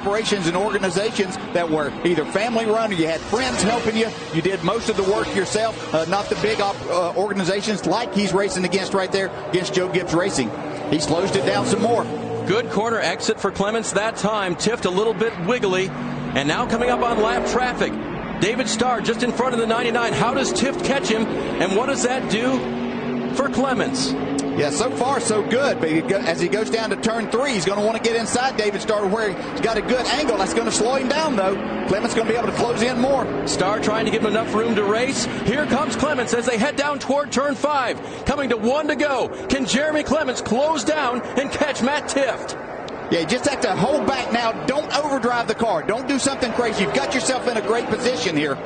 Operations and organizations that were either family run or you had friends helping you. You did most of the work yourself, not the big organizations like he's racing against right there against Joe Gibbs Racing. He slows it down some more. Good corner exit for Clements that time. Tiffed a little bit wiggly. And now coming up on lap traffic. David Starr just in front of the 99. How does Tift catch him? And what does that do for Clements? Yeah, so far so good. But as he goes down to turn 3, he's going to want to get inside David Starr where he's got a good angle. That's going to slow him down, though. Clements going to be able to close in more. Starr trying to give him enough room to race. Here comes Clements as they head down toward turn 5. Coming to 1 to go. Can Jeremy Clements close down and catch Matt Tift? Yeah, you just have to hold back now. Don't overdrive the car. Don't do something crazy. You've got yourself in a great position here.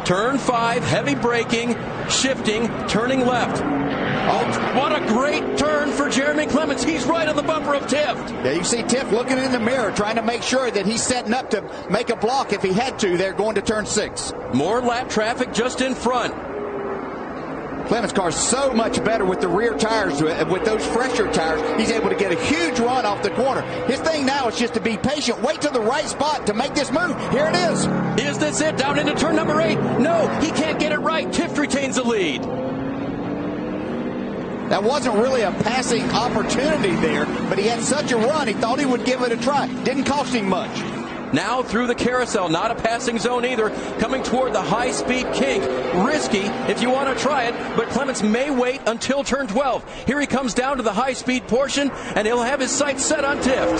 Turn 5, heavy braking, shifting, turning left. Oh, what a great turn for Jeremy Clements. He's right on the bumper of Tift. Yeah, you see Tift looking in the mirror, trying to make sure that he's setting up to make a block if he had to there going to turn 6. More lap traffic just in front. Clements' car is so much better with the rear tires, with those fresher tires. He's able to get a huge run off the corner. His thing now is just to be patient, wait to the right spot to make this move. Here it is. Is this it? Down into turn number 8. No, he can't get it right. Tift retains the lead. That wasn't really a passing opportunity there, but he had such a run, he thought he would give it a try. Didn't cost him much. Now through the carousel, not a passing zone either, coming toward the high-speed kink. Risky if you want to try it, but Clements may wait until turn 12. Here he comes down to the high-speed portion, and he'll have his sights set on Tift.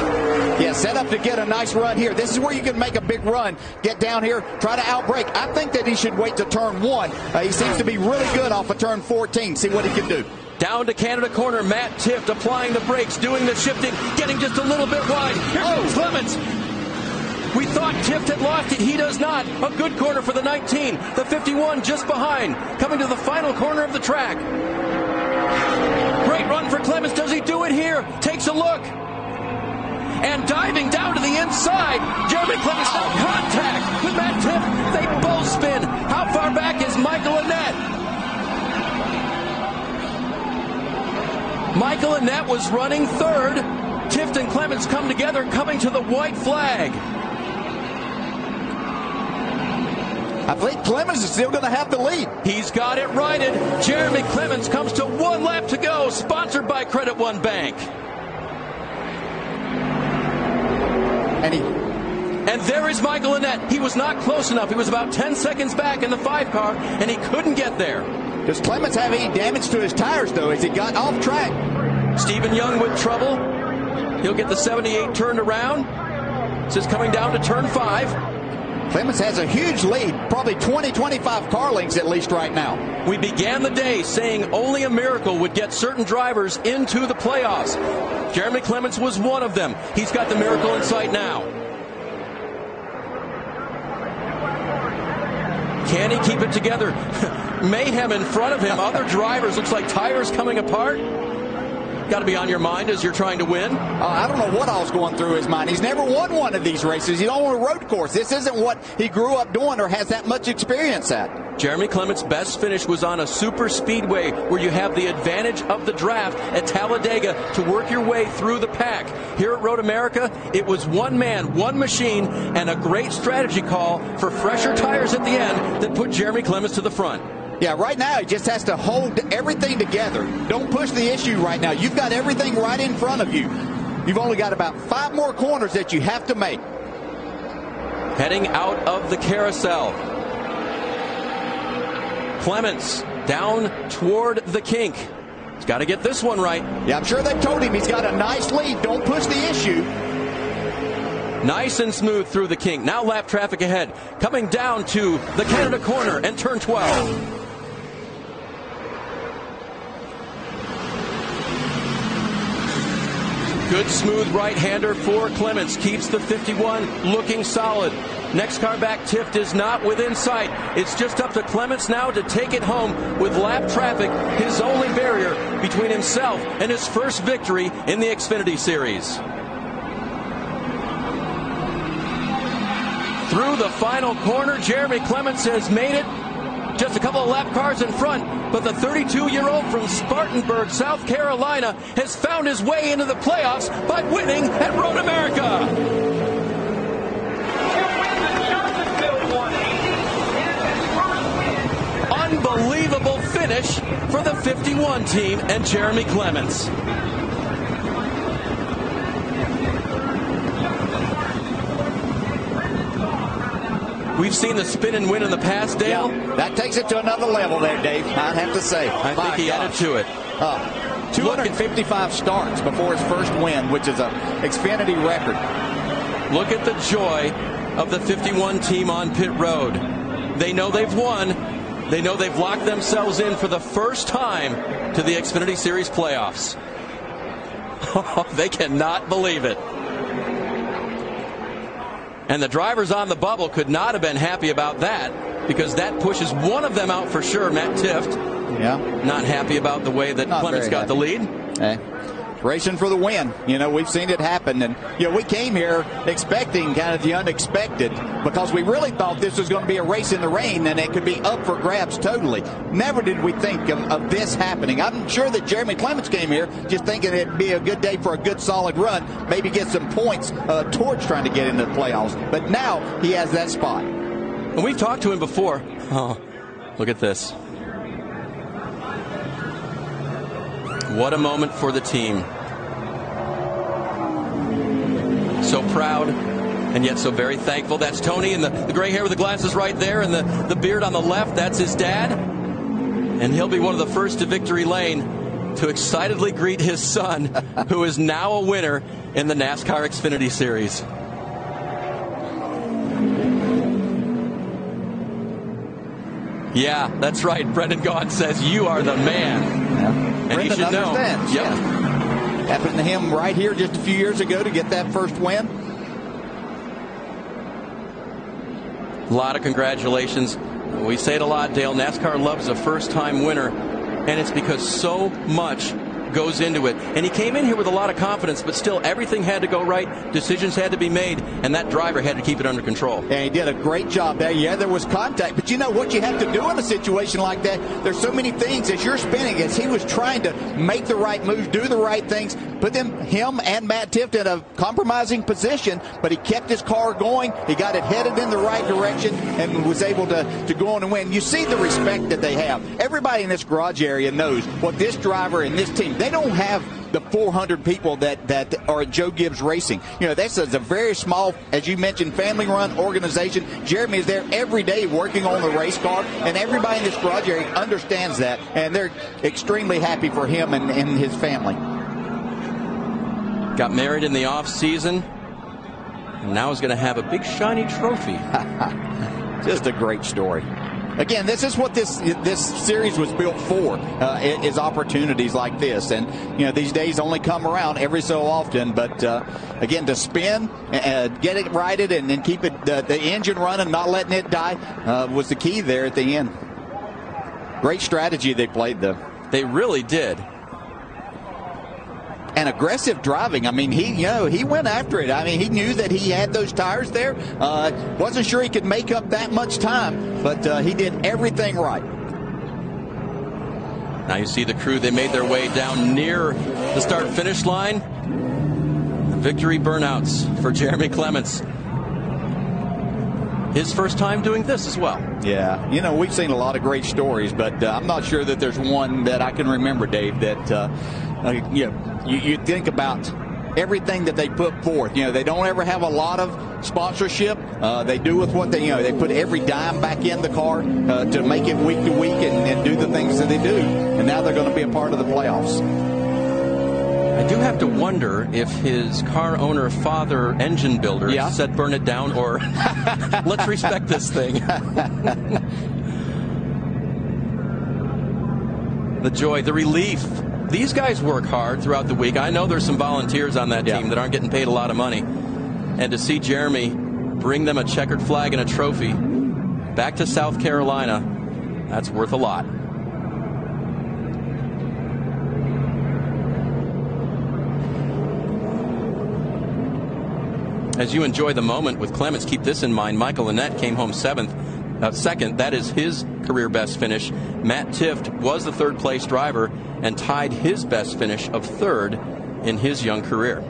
Yeah, set up to get a nice run here. This is where you can make a big run. Get down here, try to outbrake. I think that he should wait to turn 1. He seems to be really good off of turn 14. See what he can do. Down to Canada corner, Matt Tift applying the brakes, doing the shifting, getting just a little bit wide. Here comes Clements. We thought Tift had lost it. He does not. A good corner for the 19. The 51 just behind. Coming to the final corner of the track. Great run for Clements. Does he do it here? Takes a look. And diving down to the inside. Jeremy Clements now contact with Matt Tift. They both spin. How far back is Michael Annett? Michael Annett was running 3rd. Tift and Clements come together, coming to the white flag. I think Clements is still going to have the lead. He's got it righted. Jeremy Clements comes to 1 lap to go, sponsored by Credit One Bank. And there is Michael Annett. He was not close enough. He was about 10 seconds back in the 5 car, and he couldn't get there. Does Clements have any damage to his tires, though, as he got off track? Stephen Young with trouble. He'll get the 78 turned around. This is coming down to turn 5. Clements has a huge lead, probably 20-25 car lengths at least right now. We began the day saying only a miracle would get certain drivers into the playoffs. Jeremy Clements was one of them. He's got the miracle in sight now. Can he keep it together? Mayhem in front of him. Other drivers, looks like tires coming apart. Got to be on your mind as you're trying to win. I don't know what I was going through his mind. He's never won one of these races. He's on a road course. This isn't what he grew up doing or has that much experience at. Jeremy Clements' best finish was on a super speedway where you have the advantage of the draft at Talladega to work your way through the pack. Here at Road America, it was one man, one machine, and a great strategy call for fresher tires at the end that put Jeremy Clements to the front. Yeah, right now he just has to hold everything together. Don't push the issue right now. You've got everything right in front of you. You've only got about 5 more corners that you have to make. Heading out of the carousel. Clements down toward the kink. He's got to get this one right. Yeah, I'm sure they've told him he's got a nice lead. Don't push the issue. Nice and smooth through the kink. Now lap traffic ahead. Coming down to the Canada corner and turn 12. Good smooth right-hander for Clements. Keeps the 51 looking solid. Next car back, Tift is not within sight. It's just up to Clements now to take it home with lap traffic, his only barrier between himself and his first victory in the Xfinity Series. Through the final corner, Jeremy Clements has made it just a couple of lap cars in front, but the 32-year-old from Spartanburg, South Carolina, has found his way into the playoffs by winning at Road America. Unbelievable finish for the 51 team and Jeremy Clements. We've seen the spin and win in the past, Dale. Yeah, that takes it to another level there, Dave, I'd have to say. I think he added to it. 255 starts before his first win, which is a Xfinity record. Look at the joy of the 51 team on pit road. They know they've won. They know they've locked themselves in for the first time to the Xfinity Series playoffs. They cannot believe it. And the drivers on the bubble could not have been happy about that, because that pushes one of them out for sure, Matt Tifft. Yeah. Not happy about the way that Clements got the lead. Racing for the win. We've seen it happen. And, we came here expecting kind of the unexpected, because we really thought this was going to be a race in the rain and it could be up for grabs totally. Never did we think of this happening. I'm sure that Jeremy Clements came here just thinking it'd be a good day for a good solid run, maybe get some points towards trying to get into the playoffs. But now he has that spot. And we've talked to him before. Oh, look at this. What a moment for the team. So proud and yet so very thankful. That's Tony, and the gray hair with the glasses right there, and the beard on the left, that's his dad. And he'll be one of the first to victory lane to excitedly greet his son, who is now a winner in the NASCAR Xfinity Series. Yeah, that's right. Brendan Gaughan says, "You are the man." Yeah. And Brendan you should know. Yep. Yeah. Happened to him right here just a few years ago to get that first win. A lot of congratulations. We say it a lot, Dale. NASCAR loves a first-time winner, and it's because so much goes into it. And he came in here with a lot of confidence, but still everything had to go right. Decisions had to be made, and that driver had to keep it under control. And he did a great job there. Yeah, there was contact, but you know what you have to do in a situation like that? There's so many things as you're spinning, as he was trying to make the right moves, do the right things, put him and Matt Tifft in a compromising position, but he kept his car going. He got it headed in the right direction and was able to go on and win. You see the respect that they have. Everybody in this garage area knows what this driver and this team, they don't have the 400 people that are at Joe Gibbs Racing. This is a very small, as you mentioned, family-run organization. Jeremy is there every day working on the race car, and everybody in this garage area understands that, and they're extremely happy for him and his family. Got married in the off-season, and now is going to have a big shiny trophy. Just a great story. Again, this is what this series was built for, is opportunities like this. And, these days only come around every so often. But, again, to spin, get it righted, and then keep it the engine running, not letting it die, was the key there at the end. Great strategy they played, though. They really did. And aggressive driving. I mean, he went after it. I mean, he knew that he had those tires there. Wasn't sure he could make up that much time, but he did everything right. Now you see the crew. They made their way down near the start-finish line. Victory burnouts for Jeremy Clements. His first time doing this as well. Yeah, we've seen a lot of great stories, but I'm not sure that there's one that I can remember, Dave, that you think about everything that they put forth. They don't ever have a lot of sponsorship. They do with what they put every dime back in the car to make it week to week and do the things that they do. And now they're going to be a part of the playoffs. I do have to wonder if his car owner, father, engine builder said burn it down, or let's respect this thing. The joy, the relief. These guys work hard throughout the week. I know there's some volunteers on that team that aren't getting paid a lot of money. And to see Jeremy bring them a checkered flag and a trophy back to South Carolina, that's worth a lot. As you enjoy the moment with Clements, keep this in mind. Michael Annett came home 7th. second. That is his career best finish. Matt Tifft was the third place driver and tied his best finish of third in his young career.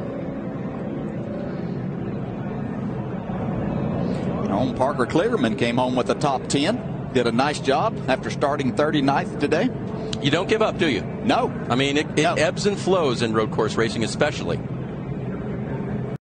Parker Kligerman came home with the top 10. Did a nice job after starting 39th today. You don't give up, do you? No. I mean, it ebbs and flows in road course racing especially.